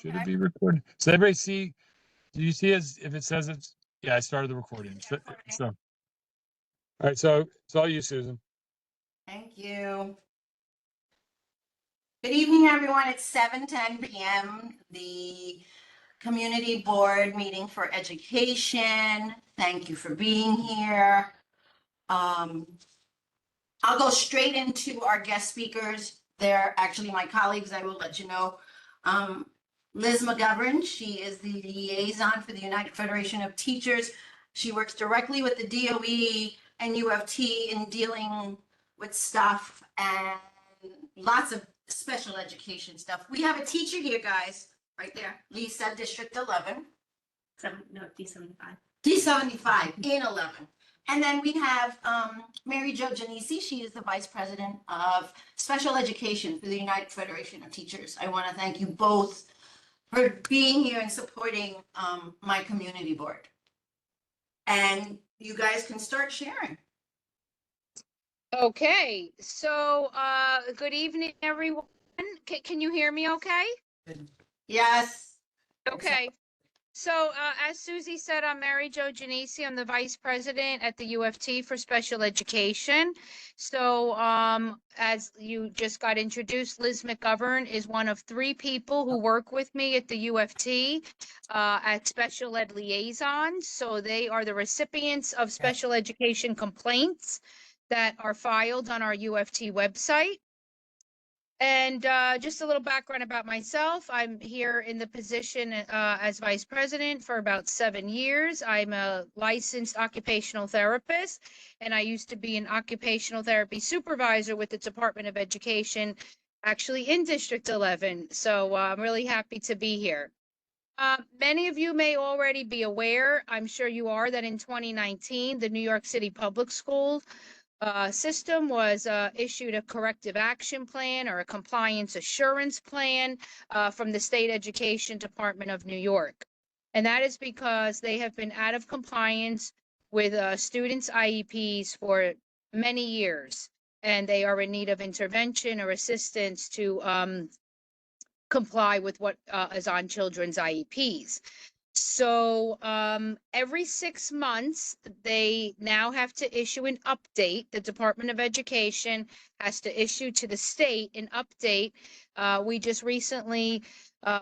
Should it be recorded? Does everybody see? Do you see if it says it's? Yeah, I started the recording. So, all right. So it's all you, Susan. Thank you. Good evening, everyone. It's 7:10 p.m. The Community Board meeting for education. Thank you for being here. I'll go straight into our guest speakers. They're actually my colleagues. I will let you know. Liz McGovern, she is the liaison for the United Federation of Teachers. She works directly with the DOE and UFT in dealing with stuff and lots of special education stuff. We have a teacher here, guys, right there, Lisa, District 11. D75. D75 in 11. And then we have Mary Jo Janisi. She is the Vice President of Special Education for the United Federation of Teachers. I want to thank you both for being here and supporting my community board. And you guys can start sharing. Okay, so good evening, everyone. Can you hear me okay? Yes. Okay. So as Susie said, I'm Mary Jo Janisi. I'm the Vice President at the UFT for Special Education. So as you just got introduced, Liz McGovern is one of 3 people who work with me at the UFT at Special Ed Liaisons. So they are the recipients of special education complaints that are filed on our UFT website. And just a little background about myself. I'm here in the position as vice president for about 7 years. I'm a licensed occupational therapist, and I used to be an occupational therapy supervisor with the Department of Education, actually in District 11. So I'm really happy to be here. Many of you may already be aware, I'm sure you are, that in 2019, the New York City Public School system was issued a corrective action plan or a compliance assurance plan from the State Education Department of New York. And that is because they have been out of compliance with students' IEPs for many years, and they are in need of intervention or assistance to comply with what is on children's IEPs. So every 6 months, they now have to issue an update. The Department of Education has to issue to the state an update. We just recently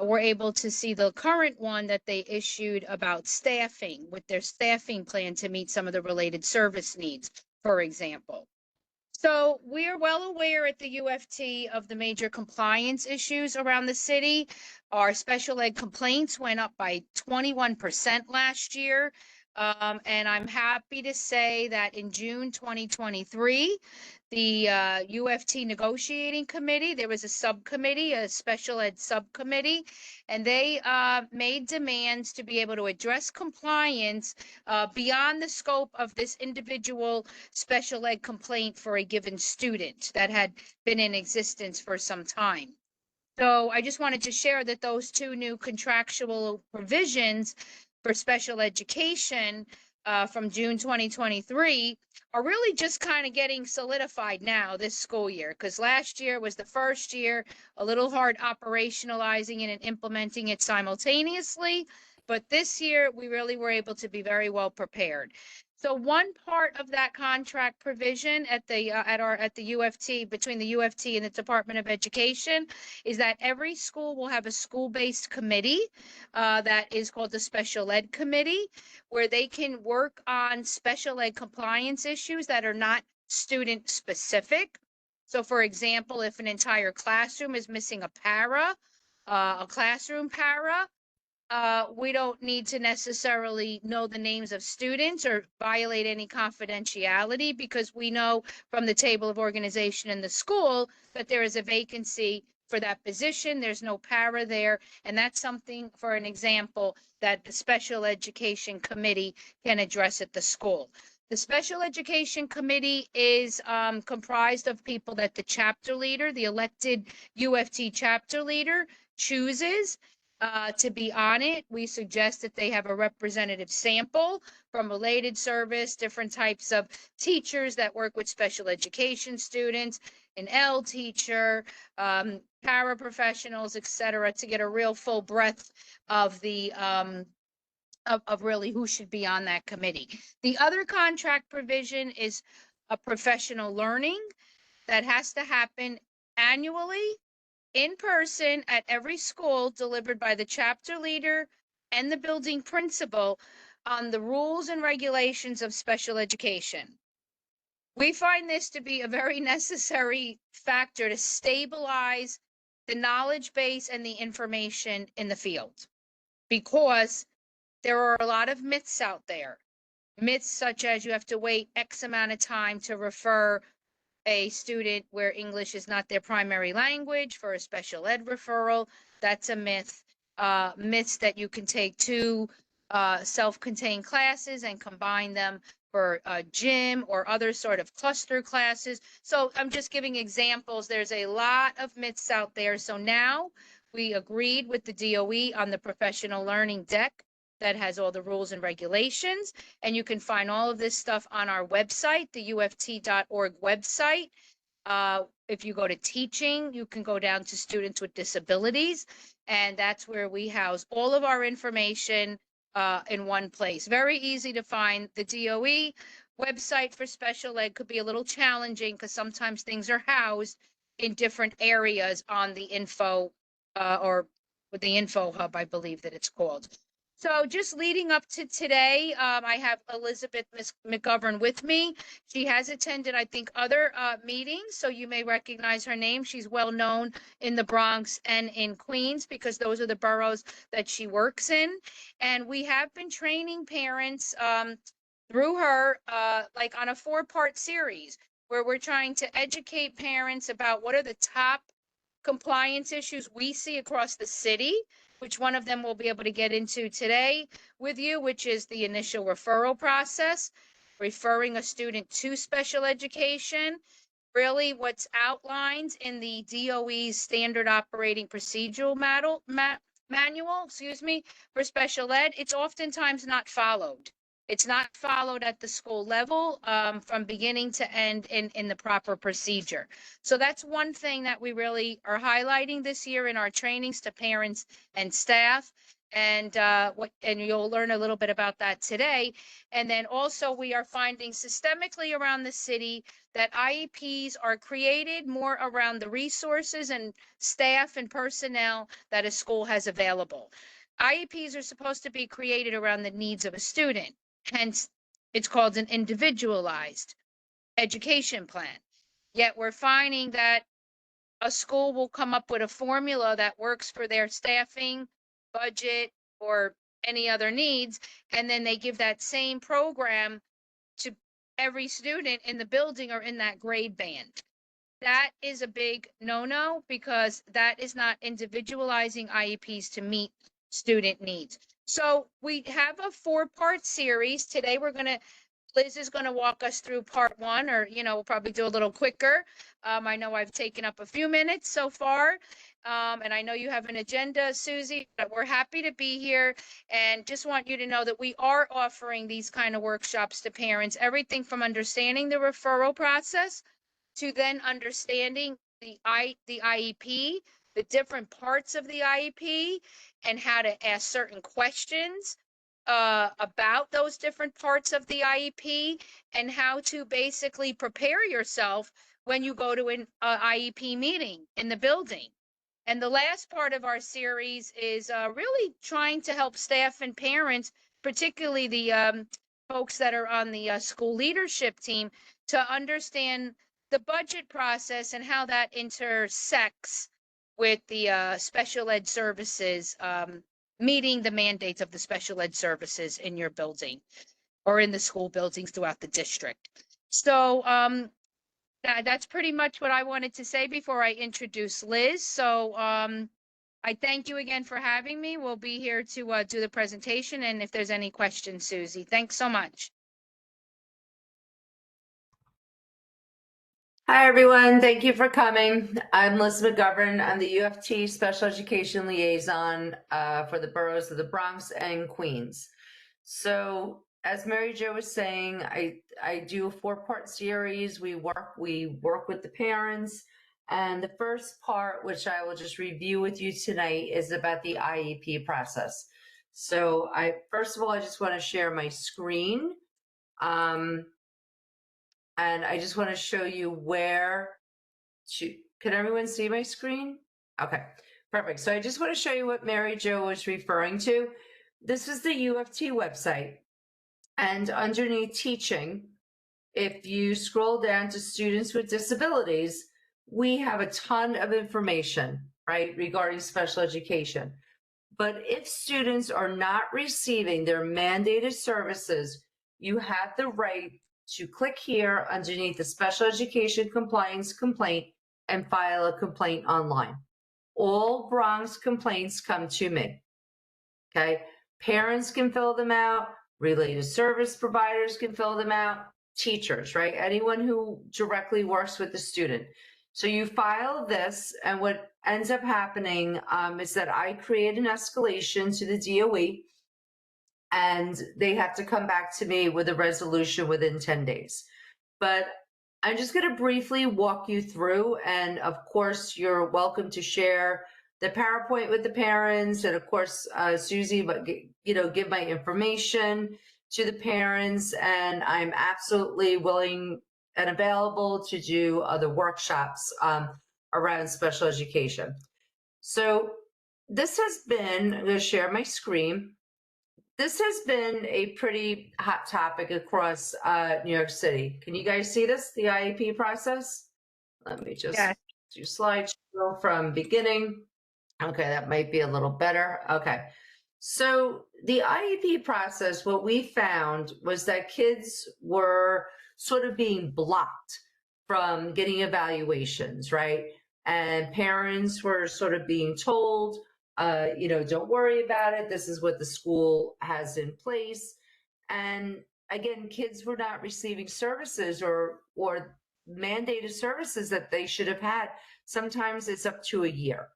were able to see the current one that they issued about staffing, with their staffing plan to meet some of the related service needs, for example. So we are well aware at the UFT of the major compliance issues around the city. Our special ed complaints went up by 21% last year. And I'm happy to say that in June 2023, the UFT negotiating committee, there was a subcommittee, a special ed subcommittee, and they made demands to be able to address compliance beyond the scope of this individual special ed complaint for a given student that had been in existence for some time. So I just wanted to share that those 2 new contractual provisions for special education from June 2023 are really just kind of getting solidified now this school year, because last year was the first year, a little hard operationalizing it and implementing it simultaneously. But this year we really were able to be very well prepared. So one part of that contract provision at the UFT, between the UFT and the Department of Education, is that every school will have a school-based committee that is called the Special Ed Committee, where they can work on special ed compliance issues that are not student specific. So for example, if an entire classroom is missing a classroom para, we don't need to necessarily know the names of students or violate any confidentiality, because we know from the table of organization in the school that there is a vacancy for that position. There's no para there. And that's something, for an example, that the Special Education Committee can address at the school. The Special Education Committee is comprised of people that the chapter leader, the elected UFT chapter leader, chooses to be on it. We suggest that they have a representative sample from related service, different types of teachers that work with special education students, an L teacher, paraprofessionals, et cetera, to get a real full breadth of the of really who should be on that committee. The other contract provision is a professional learning that has to happen annually in person at every school, delivered by the chapter leader and the building principal on the rules and regulations of special education. We find this to be a very necessary factor to stabilize the knowledge base and the information in the field, because there are a lot of myths out there. Myths such as you have to wait X amount of time to refer a student where English is not their primary language for a special ed referral. That's a myth. Myths that you can take two self-contained classes and combine them for a gym or other sort of cluster classes. So I'm just giving examples. There's a lot of myths out there. So now we agreed with the DOE on the professional learning deck that has all the rules and regulations. And you can find all of this stuff on our website, the uft.org website. If you go to teaching, you can go down to students with disabilities, and that's where we house all of our information in one place. Very easy to find. The DOE website for special ed could be a little challenging because sometimes things are housed in different areas on the info or with the info hub, I believe that it's called. So just leading up to today, I have Elizabeth McGovern with me. She has attended, I think, other meetings, so you may recognize her name. She's well known in the Bronx and in Queens because those are the boroughs that she works in. And we have been training parents through her, like on a 4-part series where we're trying to educate parents about what are the top compliance issues we see across the city, which one of them we'll be able to get into today with you, which is the initial referral process, referring a student to special education, really what's outlined in the DOE's standard operating procedural manual, for special ed. It's oftentimes not followed. It's not followed at the school level from beginning to end in the proper procedure. So that's one thing that we really are highlighting this year in our trainings to parents and staff. And you'll learn a little bit about that today. And then also we are finding systemically around the city that IEPs are created more around the resources and staff and personnel that a school has available. IEPs are supposed to be created around the needs of a student. Hence, it's called an individualized education plan. Yet we're finding that a school will come up with a formula that works for their staffing, budget, or any other needs, and then they give that same program to every student in the building or in that grade band. That is a big no-no because that is not individualizing IEPs to meet student needs. So we have a 4-part series. Today Liz is going to walk us through part 1, or, we'll probably do a little quicker. I know I've taken up a few minutes so far. And I know you have an agenda, Susie, but we're happy to be here and just want you to know that we are offering these kind of workshops to parents, everything from understanding the referral process to then understanding the IEP, the different parts of the IEP, and how to ask certain questions about those different parts of the IEP, and how to basically prepare yourself when you go to an IEP meeting in the building. And the last part of our series is really trying to help staff and parents, particularly the folks that are on the school leadership team, to understand the budget process and how that intersects with the special ed services, meeting the mandates of the special ed services in your building or in the school buildings throughout the district. So that's pretty much what I wanted to say before I introduce Liz. So I thank you again for having me. We'll be here to do the presentation, and if there's any questions, Susie. Thanks so much. Hi, everyone. Thank you for coming. I'm Liz McGovern. I'm the UFT Special Education Liaison for the boroughs of the Bronx and Queens. So as Mary Jo was saying, I do a 4-part series. We work with the parents And the first part, which I will just review with you tonight, is about the IEP process. So first of all, I just want to share my screen. And I just want to show you can everyone see my screen? Okay, perfect. So I just want to show you what Mary Jo was referring to. This is the UFT website. And underneath teaching, if you scroll down to students with disabilities, we have a ton of information, right, regarding special education. But if students are not receiving their mandated services, you have the right to click here underneath the special education compliance complaint and file a complaint online. All Bronx complaints come to me, okay? Parents can fill them out, related service providers can fill them out, teachers, right? Anyone who directly works with the student. So you file this, and what ends up happening is that I create an escalation to the DOE, and they have to come back to me with a resolution within 10 days. But I'm just going to briefly walk you through, and of course, you're welcome to share the PowerPoint with the parents, and of course, Susie, but give my information to the parents, and I'm absolutely willing and available to do other workshops around special education. So this has been, I'm going to share my screen. This has been a pretty hot topic across New York City. Can you guys see this, the IEP process? Let me just do slideshow from beginning. Okay, that might be a little better. Okay. So the IEP process, what we found was that kids were sort of being blocked from getting evaluations, right? And parents were sort of being told, don't worry about it. This is what the school has in place. And again, kids were not receiving services or mandated services that they should have had. Sometimes it's up to a year.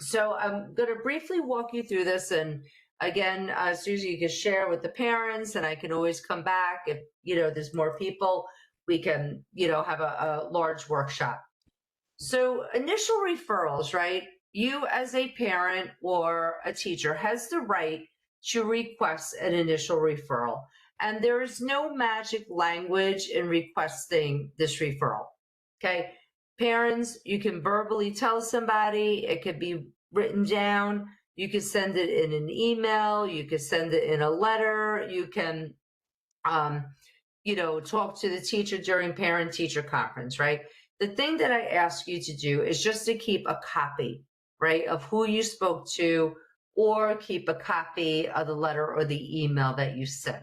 So I'm going to briefly walk you through this. And again, Susie, you can share with the parents, and I can always come back if, there's more people, we can, have a large workshop. So initial referrals, right? You as a parent or a teacher has the right to request an initial referral. And there is no magic language in requesting this referral, okay? Parents, you can verbally tell somebody, it could be written down, you can send it in an email, you can send it in a letter, you can, talk to the teacher during parent-teacher conference, right? The thing that I ask you to do is just to keep a copy, right, of who you spoke to, or keep a copy of the letter or the email that you sent.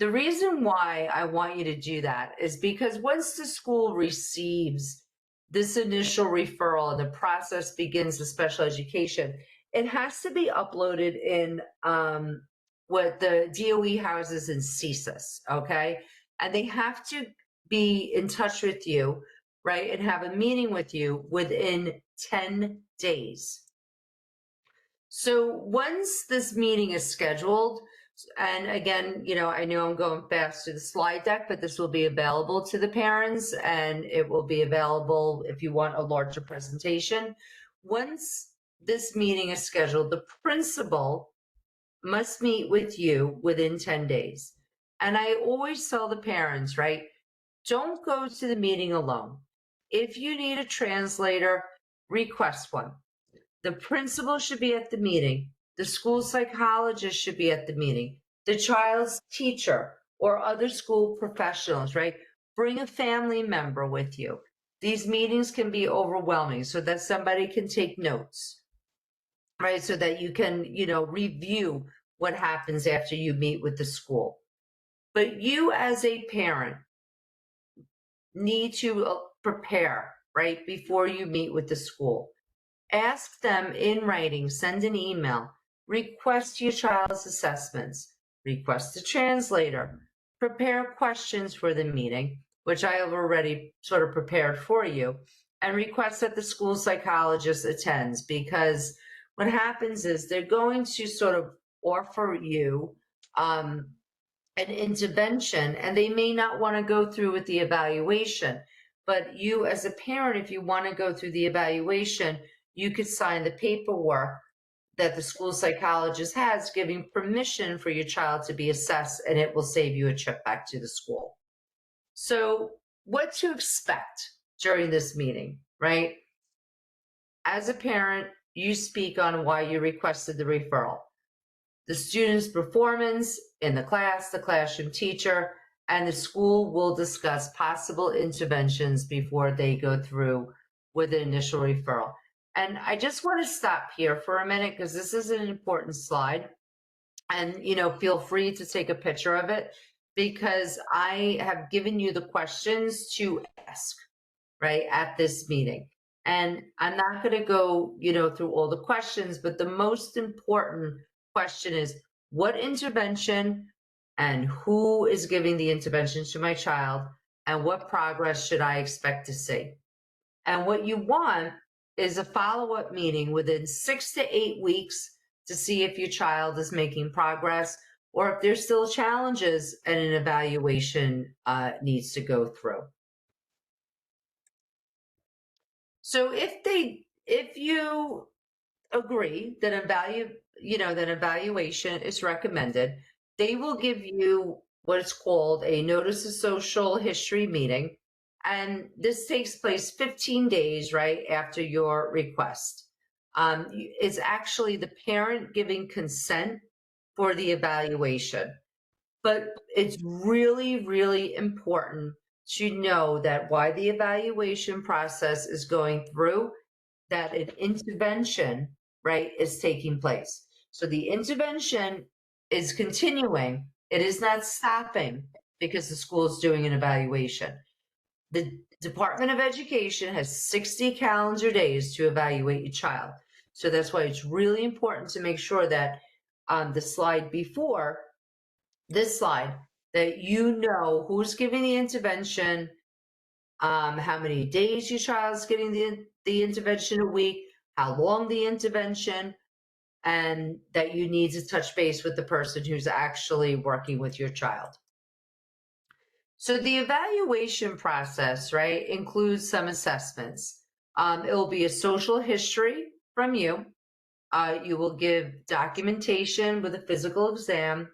The reason why I want you to do that is because once the school receives this initial referral and the process begins the special education, it has to be uploaded in what the DOE houses in CSIS, okay? And they have to be in touch with you, right, and have a meeting with you within 10 days. So once this meeting is scheduled, and again, I know I'm going fast through the slide deck, but this will be available to the parents, and it will be available if you want a larger presentation. Once this meeting is scheduled, the principal must meet with you within 10 days. And I always tell the parents, right, don't go to the meeting alone. If you need a translator, request one. The principal should be at the meeting. The school psychologist should be at the meeting. The child's teacher or other school professionals, right? Bring a family member with you. These meetings can be overwhelming, so that somebody can take notes, right? So that you can, review what happens after you meet with the school. But you as a parent need to prepare, right, before you meet with the school. Ask them in writing, send an email, request your child's assessments, request a translator, prepare questions for the meeting, which I have already sort of prepared for you, and request that the school psychologist attends, because what happens is they're going to sort of offer you an intervention, and they may not want to go through with the evaluation. But you as a parent, if you want to go through the evaluation, you could sign the paperwork that the school psychologist has giving permission for your child to be assessed, and it will save you a trip back to the school. So what to expect during this meeting, right? As a parent, you speak on why you requested the referral, the student's performance in the class, the classroom teacher, and the school will discuss possible interventions before they go through with an initial referral. And I just want to stop here for a minute because this is an important slide. And, feel free to take a picture of it because I have given you the questions to ask, right, at this meeting. And I'm not going to go, through all the questions, but the most important question is what intervention and who is giving the intervention to my child and what progress should I expect to see? And what you want is a follow-up meeting within 6 to 8 weeks to see if your child is making progress or if there's still challenges and an evaluation needs to go through. So if you agree that that evaluation is recommended, they will give you what is called a notice of social history meeting. And this takes place 15 days, right, after your request. It's actually the parent giving consent for the evaluation. But it's really, really important to know that while the evaluation process is going through, that an intervention, right, is taking place. So the intervention is continuing. It is not stopping because the school is doing an evaluation. The Department of Education has 60 calendar days to evaluate your child. So that's why it's really important to make sure that on the slide before this slide, that you know who's giving the intervention, how many days your child's getting the intervention a week, how long the intervention, and that you need to touch base with the person who's actually working with your child. So the evaluation process, right, includes some assessments. It will be a social history from you. You will give documentation with a physical exam.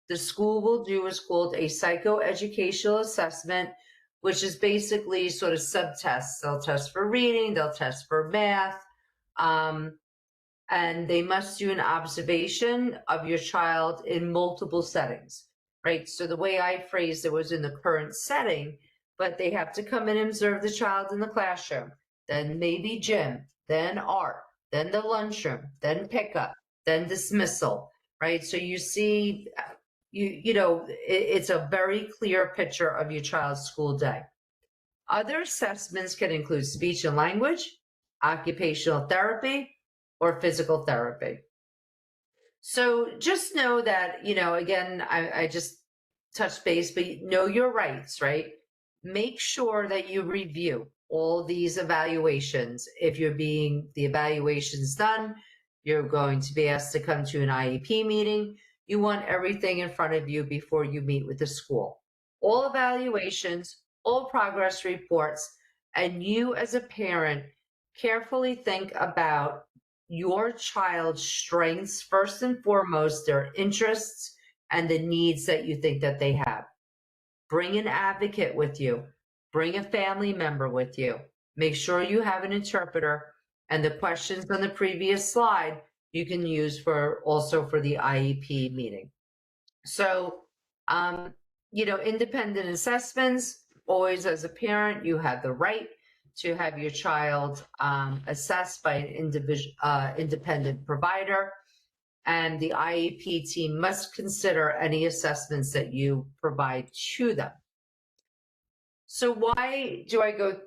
The school will do what's called a psychoeducational assessment, which is basically sort of subtests. They'll test for reading, they'll test for math, and they must do an observation of your child in multiple settings, right? So the way I phrased it was in the current setting, but they have to come and observe the child in the classroom, then maybe gym, then art, then the lunchroom, then pickup, then dismissal, right? So you see, it's a very clear picture of your child's school day. Other assessments can include speech and language, occupational therapy, or physical therapy. So just know that, again, I just touched base, but know your rights, right? Make sure that you review all these evaluations. If the evaluation's done, you're going to be asked to come to an IEP meeting. You want everything in front of you before you meet with the school. All evaluations, all progress reports, and you as a parent carefully think about your child's strengths, first and foremost, their interests and the needs that you think that they have. Bring an advocate with you. Bring a family member with you. Make sure you have an interpreter, and the questions on the previous slide you can use also for the IEP meeting. So, independent assessments, always as a parent, you have the right to have your child assessed by an independent provider, and the IEP team must consider any assessments that you provide to them. So why do I go,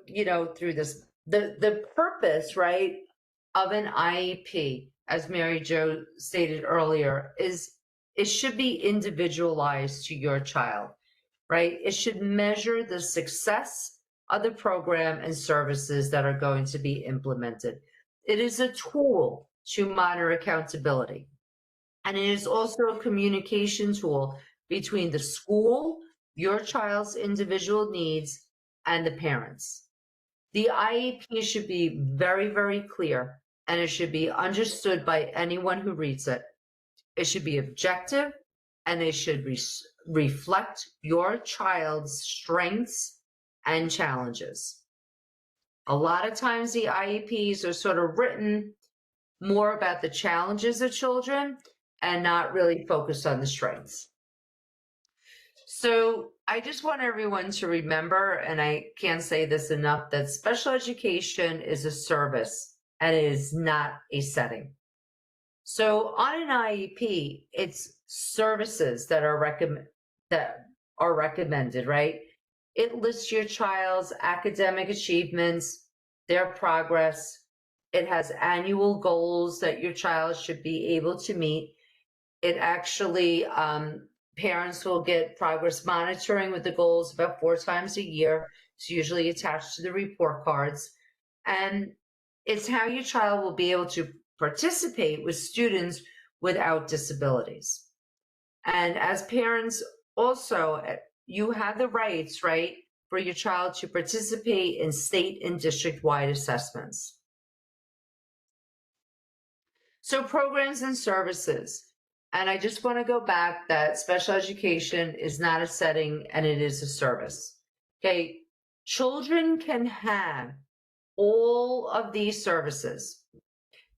through this? The purpose, right, of an IEP, as Mary Jo stated earlier, is it should be individualized to your child, right? It should measure the success of the program and services that are going to be implemented. It is a tool to monitor accountability. And it is also a communication tool between the school, your child's individual needs, and the parents. The IEP should be very, very clear, and it should be understood by anyone who reads it. It should be objective, and it should reflect your child's strengths and challenges. A lot of times the IEPs are sort of written more about the challenges of children and not really focused on the strengths. So I just want everyone to remember, and I can't say this enough, that special education is a service and it is not a setting. So on an IEP, it's services that are recommended, right? It lists your child's academic achievements, their progress. It has annual goals that your child should be able to meet. It actually, parents will get progress monitoring with the goals about 4 times a year. It's usually attached to the report cards. And it's how your child will be able to participate with students without disabilities. And as parents also, you have the rights, right, for your child to participate in state and district-wide assessments. So programs and services. And I just want to go back that special education is not a setting and it is a service. Okay, children can have all of these services.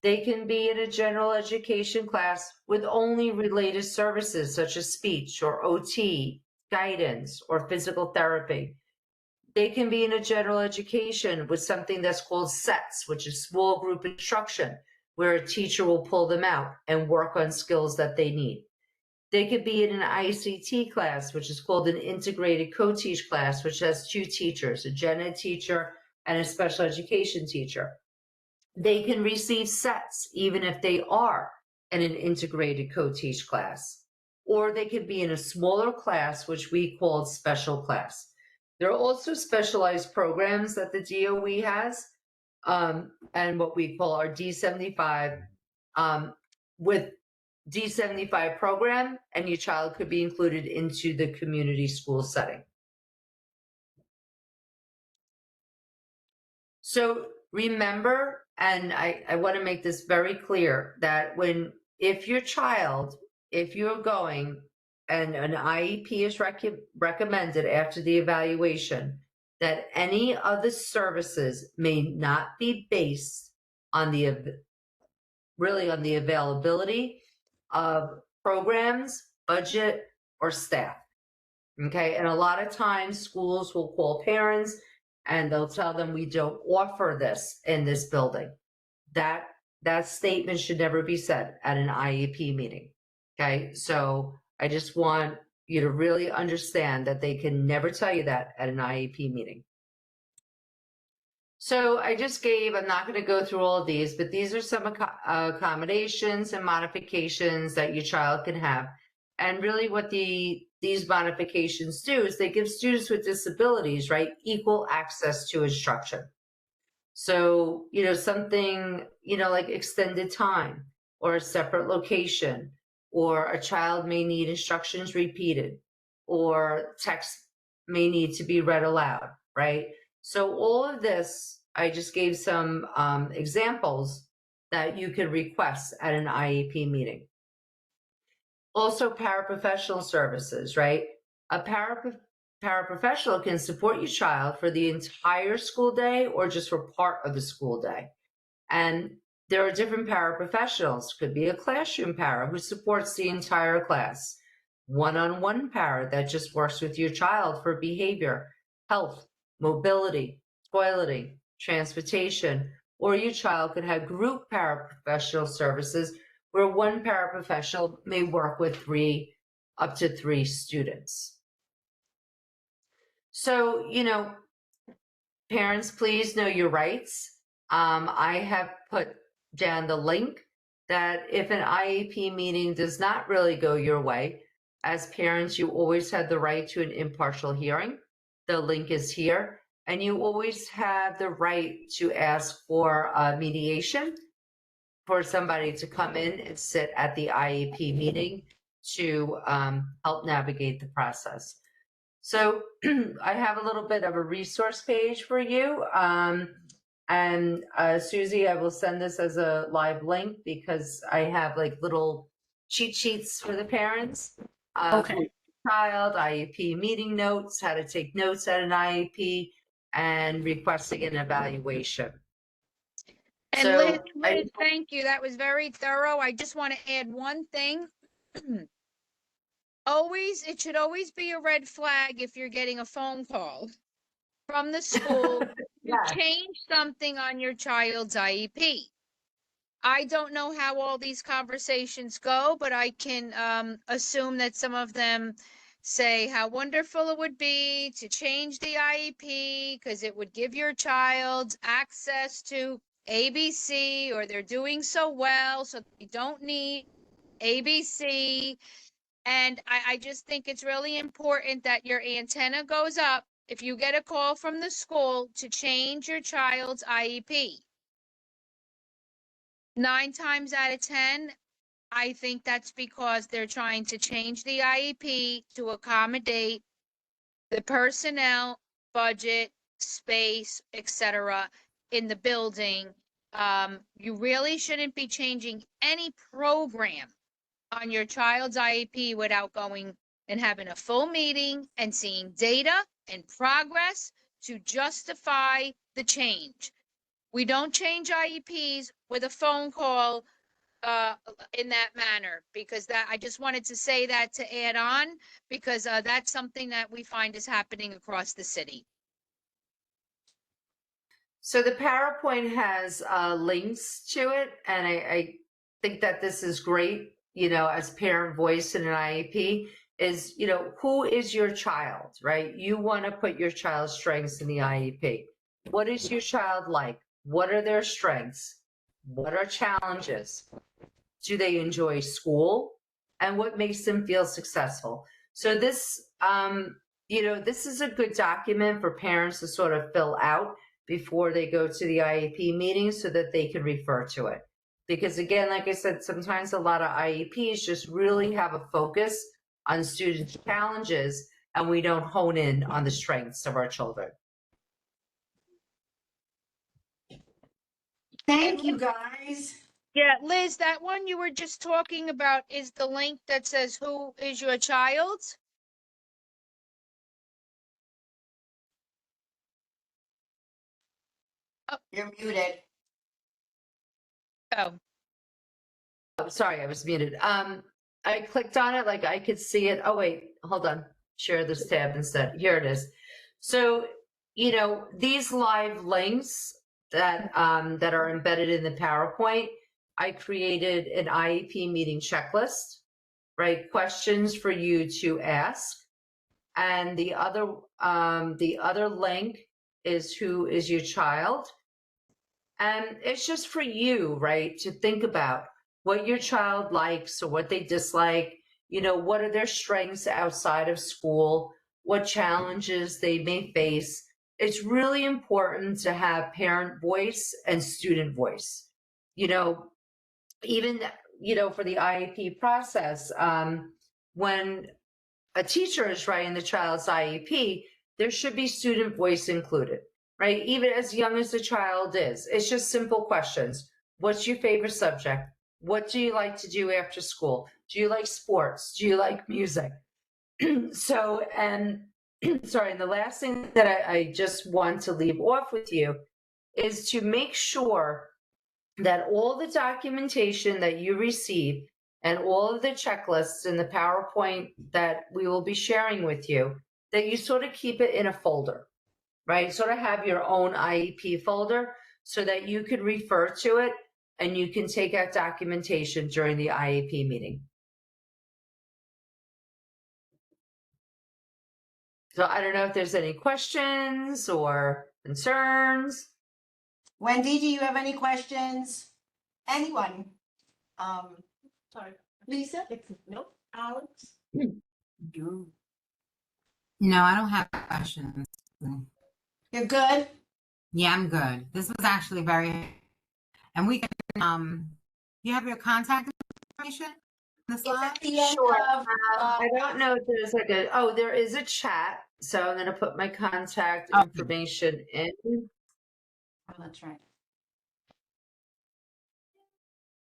They can be in a general education class with only related services such as speech or OT, guidance, or physical therapy. They can be in a general education with something that's called SETS, which is small group instruction, where a teacher will pull them out and work on skills that they need. They could be in an ICT class, which is called an integrated co-teach class, which has 2 teachers, a gen ed teacher and a special education teacher. They can receive SETS even if they are in an integrated co-teach class. Or they could be in a smaller class, which we call special class. There are also specialized programs that the DOE has, and what we call our D75, with D75 program, and your child could be included into the community school setting. So remember, and I want to make this very clear, that if you're going and an IEP is recommended after the evaluation, that any of the services may not be based on the availability of programs, budget, or staff. Okay, and a lot of times schools will call parents and they'll tell them we don't offer this in this building. That statement should never be said at an IEP meeting. Okay, so I just want you to really understand that they can never tell you that at an IEP meeting. So I just I'm not going to go through all of these, but these are some accommodations and modifications that your child can have. And really what these modifications do is they give students with disabilities, right, equal access to instruction. So, something, like extended time or a separate location, or a child may need instructions repeated, or text may need to be read aloud, right? So all of this, I just gave some examples that you could request at an IEP meeting. Also, paraprofessional services, right? A paraprofessional can support your child for the entire school day or just for part of the school day. And there are different paraprofessionals. Could be a classroom para who supports the entire class. One-on-one para that just works with your child for behavior, health, mobility, toileting, transportation. Or your child could have group paraprofessional services where one paraprofessional may work with up to 3 students. So, parents, please know your rights. I have put down the link that if an IEP meeting does not really go your way, as parents, you always have the right to an impartial hearing. The link is here. And you always have the right to ask for mediation, for somebody to come in and sit at the IEP meeting to help navigate the process. So I have a little bit of a resource page for you. And Susie, I will send this as a live link because I have like little cheat sheets for the parents. Okay. Child, IEP meeting notes, how to take notes at an IEP, and requesting an evaluation. And So Liz, I- thank you. That was very thorough. I just want to add one thing. It should always be a red flag if you're getting a phone call from the school to Yeah. change something on your child's IEP. I don't know how all these conversations go, but I can assume that some of them say how wonderful it would be to change the IEP because it would give your child access to ABC, or they're doing so well, so they don't need ABC. And I just think it's really important that your antenna goes up if you get a call from the school to change your child's IEP. 9 times out of 10, I think that's because they're trying to change the IEP to accommodate the personnel, budget, space, etc. in the building. You really shouldn't be changing any program on your child's IEP without going and having a full meeting and seeing data and progress to justify the change. We don't change IEPs with a phone call in that manner, because that, I just wanted to say that to add on, because that's something that we find is happening across the city. So the PowerPoint has links to it, and I think that this is great, you know, as parent voice in an IEP is, you know, who is your child, right? You want to put your child's strengths in the IEP. What is your child like? What are their strengths? What are challenges? Do they enjoy school? And what makes them feel successful? So this, you know, this is a good document for parents to sort of fill out before they go to the IEP meeting so that they can refer to it. Because again, like I said, sometimes a lot of IEPs just really have a focus on students' challenges, and we don't hone in on the strengths of our children. Thank you, guys. Yeah, Liz, that one you were just talking about is the link that says, who is your child? You're muted. Oh, Oh, sorry, I was muted. I clicked on it, like I could see it. Oh, wait, hold on. Share this tab instead. Here it is. So, you know, these live links that that are embedded in the PowerPoint, I created an IEP meeting checklist, right? Questions for you to ask. And the other link is who is your child. And it's just for you, right, to think about what your child likes or what they dislike, you know, what are their strengths outside of school, what challenges they may face. It's really important to have parent voice and student voice. You know, even, you know, for the IEP process, when a teacher is writing the child's IEP, there should be student voice included, right? Even as young as the child is. It's just simple questions. What's your favorite subject? What do you like to do after school? Do you like sports? Do you like music? So, and sorry, and the last thing that I just want to leave off with you is to make sure that all the documentation that you receive and all of the checklists in the PowerPoint that we will be sharing with you, that you sort of keep it in a folder, right? Sort of have your own IEP folder so that you could refer to it and you can take out documentation during the IEP meeting. So I don't know if there's any questions or concerns. Wendy, do you have any questions? Anyone? Sorry. Lisa? Nope. Alex? No, I don't have questions. You're good? Yeah, I'm good. This was actually very, and we can, you have your contact information on the It's slide? at the end Sure. of, I don't know if there's like a, oh, there is a chat So I'm going to put my contact Okay. information in. Oh, that's right.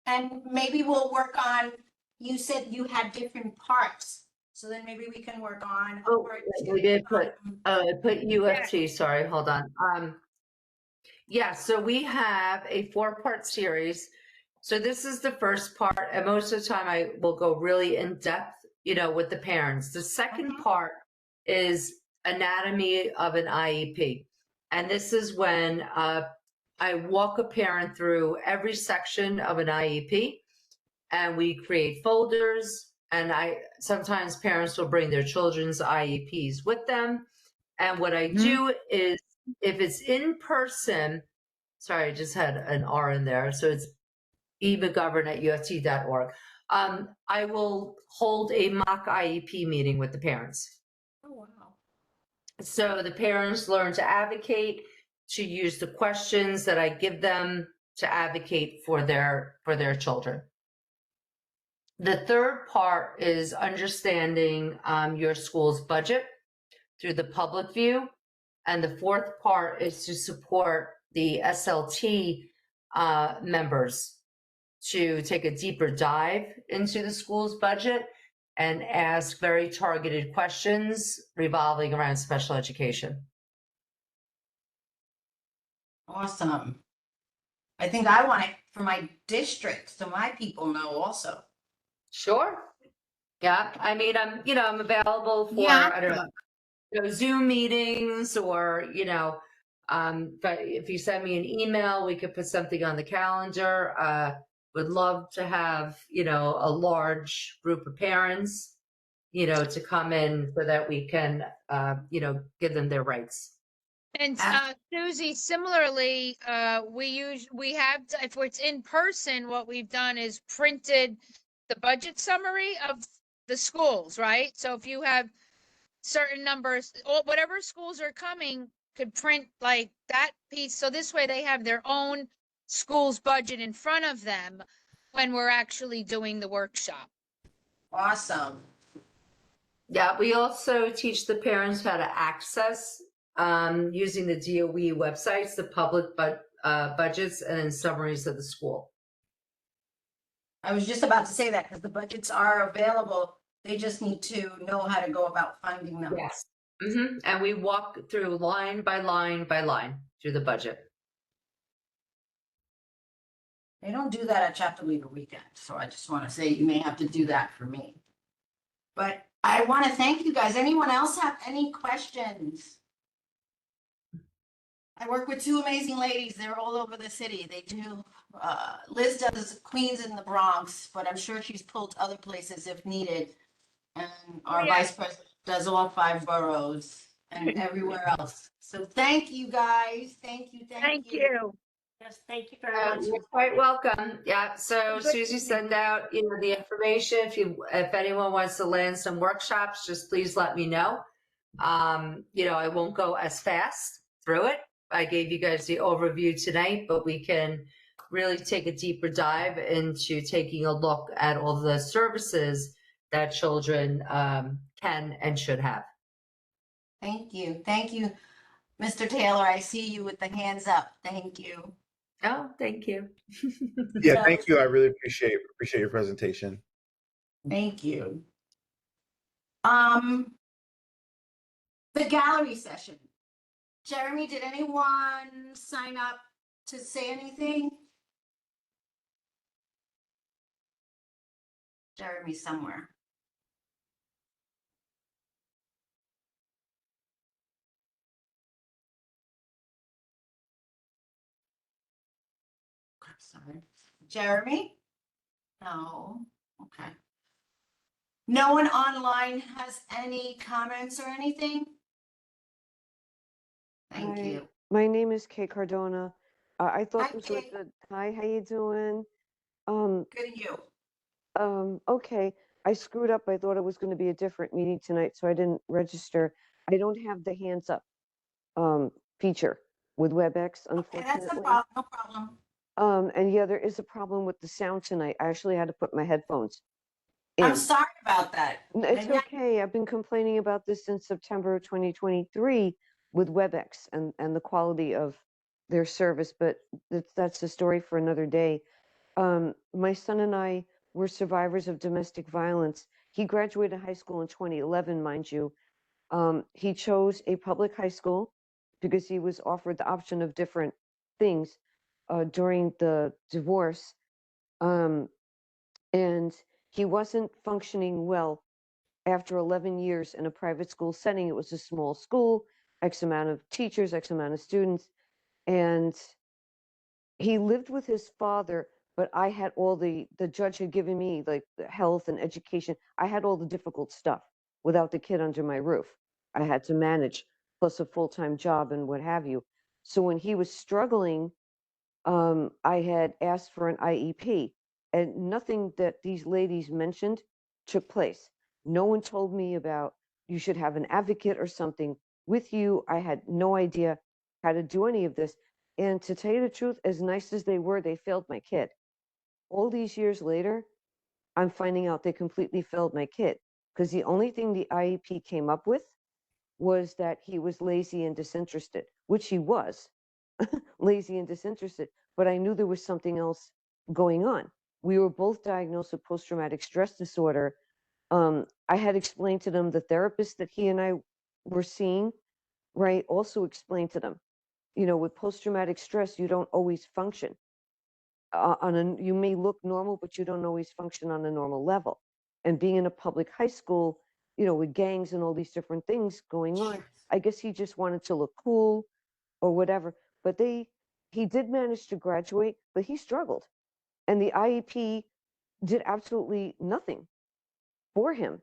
And maybe we'll work on, you said you had different parts, so then maybe we can work on. Oh, part we two. did put UFT, sorry, hold on. Yeah, so we have a 4-part series. So this is the first part, and most of the time I will go really in depth, with the parents. The second Mhm. part is anatomy of an IEP. And this is when I walk a parent through every section of an IEP, and we create folders, and sometimes parents will bring their children's IEPs with them. And what I do is, if it's in person, sorry, I just had an R in there. So it's emcgovern@uft.org. I will hold a mock IEP meeting with the parents. Oh, wow. So the parents learn to advocate, to use the questions that I give them to advocate for their children. The third part is understanding your school's budget through the public view. And the fourth part is to support the SLT members to take a deeper dive into the school's budget and ask very targeted questions revolving around special education. Awesome. I think I want it for my district, so my people know also. Sure. Yeah. I mean, I'm available for, Yeah. I don't know, Zoom meetings or, but if you send me an email, we could put something on the calendar. Would love to have, a large group of parents, to come in so that we can, give them their rights. And Susie, similarly, we have, if it's in person, what we've done is printed the budget summary of the schools, right? So if you have certain numbers, or whatever schools are coming, could print like that piece. So this way they have their own school's budget in front of them when we're actually doing the workshop. Awesome. Yeah, we also teach the parents how to access using the DOE websites, the public budgets, and then summaries of the school. I was just about to say that because the budgets are available. They just need to know how to go about finding them. Yes. And we walk through line by line by line through the budget. They don't do that at Chapter Leader Weekend, so I just want to say you may have to do that for me. But I want to thank you guys. Anyone else have any questions? I work with two amazing ladies. They're all over the city. They do, Liz does Queens in the Bronx, but I'm sure she's pulled other places if needed. And our Yeah. vice president does all 5 boroughs and everywhere else. So thank you guys. Thank you. Thank you. Yes, thank you very much. You're quite welcome. Yeah. So Susie, send out the information. If anyone wants to land some workshops, just please let me know. I won't go as fast through it. I gave you guys the overview tonight, but we can really take a deeper dive into taking a look at all the services that children can and should have. Thank you. Thank you, Mr. Taylor. I see you with the hands up. Thank you. Oh, thank you. Yeah, thank you. I really appreciate your presentation. Thank you. The gallery session. Jeremy, did anyone sign up to say anything? Jeremy somewhere. Sorry. Jeremy? No. Okay. No one online has any comments or anything? Thank Hi. you. My name is Kay Cardona. I Hi, thought this was Kay. good. Hi, how you doing? Good to you. Okay. I screwed up. I thought it was going to be a different meeting tonight, so I didn't register. I don't have the hands up feature with WebEx, Okay, that's unfortunately. no problem. And yeah, there is a problem with the sound tonight. I actually had to put my headphones. I'm in. sorry about that. It's And that- okay. I've been complaining about this since September of 2023 with WebEx and the quality of their service, but that's a story for another day. My son and I were survivors of domestic violence. He graduated high school in 2011, mind you. He chose a public high school because he was offered the option of different things during the divorce. And he wasn't functioning well after 11 years in a private school setting. It was a small school, X amount of teachers, X amount of students. And he lived with his father, but I had all the judge had given me like the health and education. I had all the difficult stuff without the kid under my roof. I had to manage plus a full-time job and what have you. So when he was struggling, I had asked for an IEP, and nothing that these ladies mentioned took place. No one told me about you should have an advocate or something with you. I had no idea how to do any of this. And to tell you the truth, as nice as they were, they failed my kid. All these years later, I'm finding out they completely failed my kid because the only thing the IEP came up with was that he was lazy and disinterested, which he was. Lazy and disinterested, but I knew there was something else going on. We were both diagnosed with post-traumatic stress disorder. I had explained to them, the therapist that he and I were seeing, right, also explained to them, with post-traumatic stress, you don't always function. You may look normal, but you don't always function on a normal level. And being in a public high school, with gangs and all these different things going on, I guess he just wanted to look cool or whatever. But he did manage to graduate, but he struggled. And the IEP did absolutely nothing for him.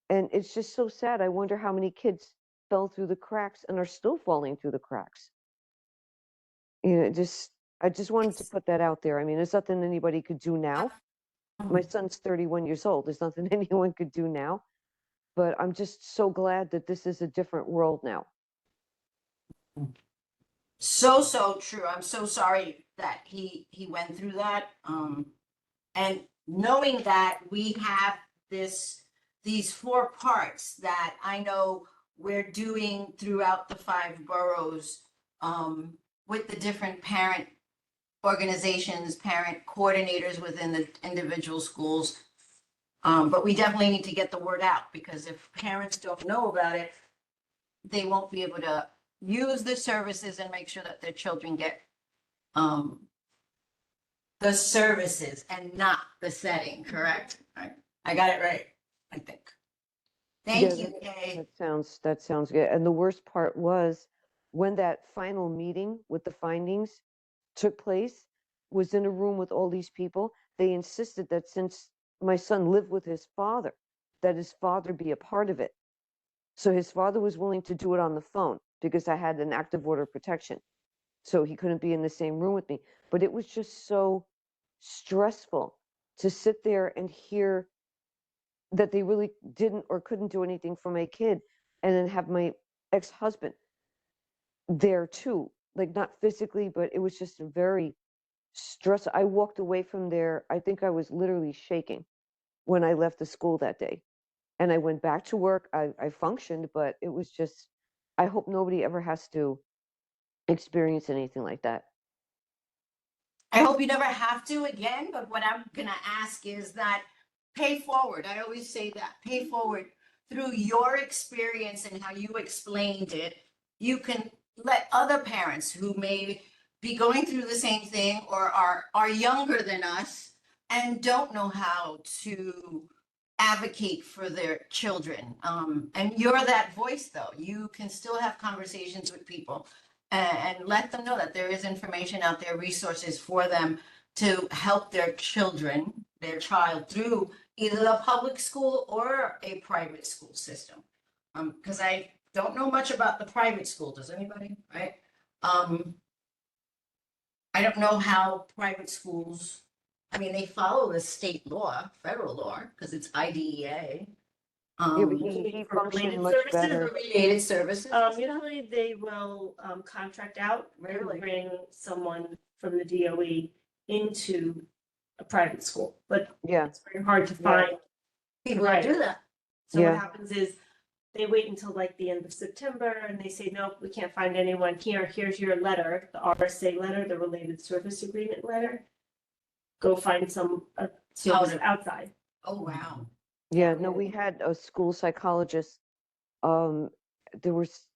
And it's just so sad. I wonder how many kids fell through the cracks and are still falling through the cracks. I just wanted to put that out there. I mean, there's nothing anybody could do now. My son's 31 years old. There's nothing anyone could do now. But I'm just so glad that this is a different world now. So true. I'm so sorry that he went through that. And knowing that we have these 4 parts that I know we're doing throughout the 5 boroughs, with the different parent organizations, parent coordinators within the individual schools. But we definitely need to get the word out, because if parents don't know about it, they won't be able to use the services and make sure that their children get the services and not the setting, correct? I got it right, I think. Thank Yeah, you, Kay. That sounds good. And the worst part was when that final meeting with the findings took place, was in a room with all these people. They insisted that since my son lived with his father, that his father be a part of it. So his father was willing to do it on the phone because I had an active order of protection. So he couldn't be in the same room with me. But it was just so stressful to sit there and hear that they really didn't or couldn't do anything for my kid, and then have my ex-husband there too, like not physically, but it was just very stressful. I walked away from there. I think I was literally shaking when I left the school that day. And I went back to work. I functioned, but it was just, I hope nobody ever has to experience anything like that. I hope you never have to again, but what I'm gonna ask is that pay forward. I always say that, pay forward through your experience and how you explained it. You can let other parents who may be going through the same thing or are younger than us and don't know how to advocate for their children. And you're that voice though. You can still have conversations with people and let them know that there is information out there, resources for them to help their children, their child, through either the public school or a private school system. Because I don't know much about the private school. Does anybody? Right? I don't know how private schools, I mean, they follow the state law, federal law, because it's IDEA. Yeah, but he For functioned related much services better. For related services. Usually they will contract out, Really? bring someone from the DOE into a private school, but Yeah. it's very hard to Yeah. find People that do that. So Yeah. what happens is they wait until like the end of September and they say, nope, we can't find anyone here. Here's your letter, the RSA letter, the related service agreement letter. Go find some service outside. Oh, wow. Yeah, no, we had a school psychologist. There was,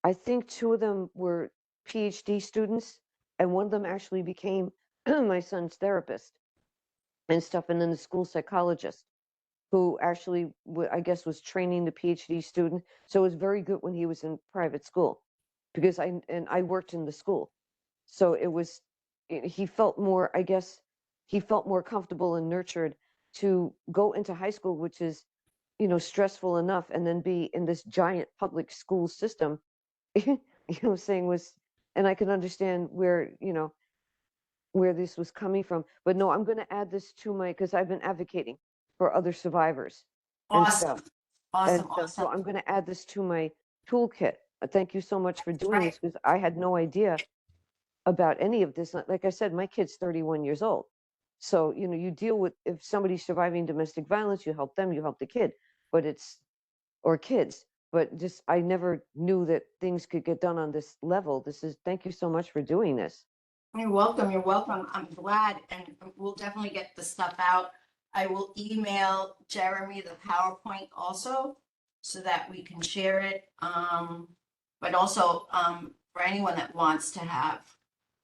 I think 2 of them were PhD students, and one of them actually became my son's therapist and stuff, and then the school psychologist who actually, I guess, was training the PhD student. So it was very good when he was in private school, because I worked in the school, so it was, he felt more, I guess, he felt more comfortable and nurtured to go into high school, which is, stressful enough, and then be in this giant public school system. Saying was, and I can understand where, where this was coming from. But no, I'm going to add this to my, because I've been advocating for other survivors and Awesome. stuff. Awesome, And stuff. So awesome. I'm going to add this to my toolkit. Thank you so much for doing this, because I had no idea about any of this. Like I said, my kid's 31 years old. So, you deal with, if somebody's surviving domestic violence, you help them, you help the kid, or kids. But just, I never knew that things could get done on this level. Thank you so much for doing this. You're welcome. You're welcome. I'm glad, and we'll definitely get the stuff out. I will email Jeremy the PowerPoint also, so that we can share it. But also, for anyone that wants to have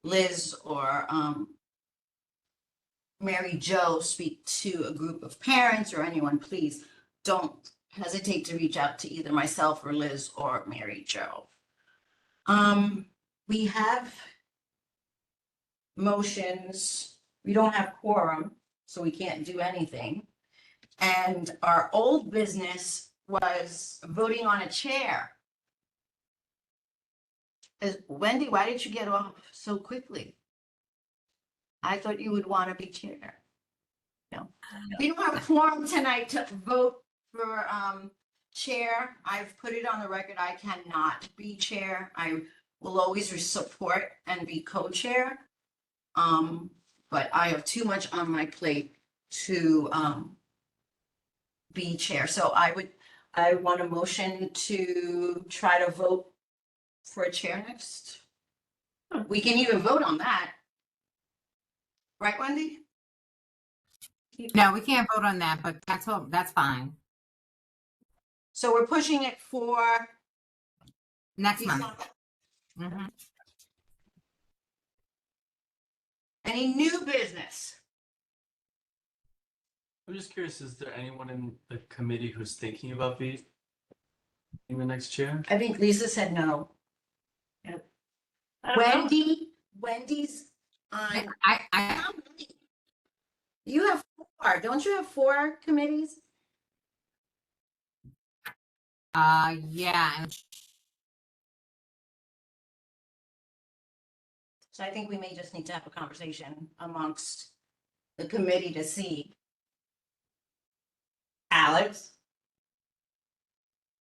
Liz or Mary Jo speak to a group of parents or anyone, please don't hesitate to reach out to either myself or Liz or Mary Jo. We have motions. We don't have quorum, so we can't do anything. And our old business was voting on a chair. Wendy, why did you get off so quickly? I thought you would want to be chair. No, we don't have a quorum tonight to vote for chair. I've put it on the record. I cannot be chair. I will always support and be co-chair. But I have too much on my plate to be chair. So I want a motion to try to vote for a chair next. We can even vote on that. Right, Wendy? No, we can't vote on that, but that's fine. So we're pushing it for Next month. December. Mhm. Any new business? I'm just curious, is there anyone in the committee who's thinking about being the next chair? I think Lisa said no. I don't know. Wendy's on. I You have 4, don't you have 4 committees? yeah, and So I think we may just need to have a conversation amongst the committee to see. Alex?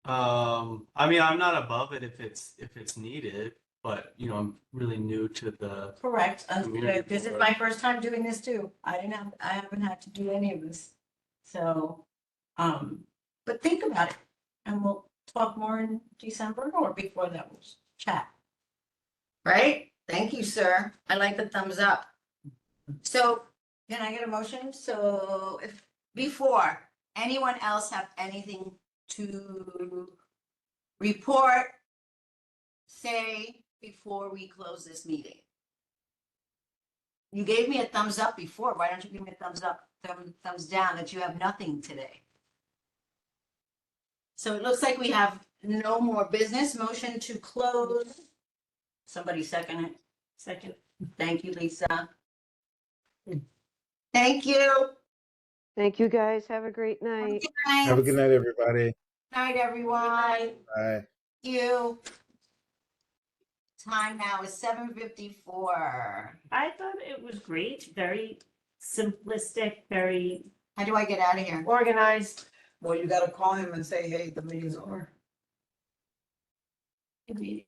I mean, I'm not above it if it's needed, but I'm really new to the. Correct. Community This is board. my first time doing this too. I haven't had to do any of this. So, but think about it and we'll talk more in December or before that, we'll chat. Right? Thank you, sir. I like the thumbs up. So can I get a motion? So before anyone else have anything to report, say before we close this meeting? You gave me a thumbs up before. Why don't you give me a thumbs up, thumbs down that you have nothing today? So it looks like we have no more business. Motion to close. Somebody second it. Second. Thank you, Lisa. Thank you. Thank you, guys. Have a great night. Have a good night, everybody. Night, everyone. Bye. Thank you. Time now is 7:54. I thought it was great, very simplistic, very How do I get out of here? organized. Well, you gotta call him and say, hey, the meeting's over. Agreed.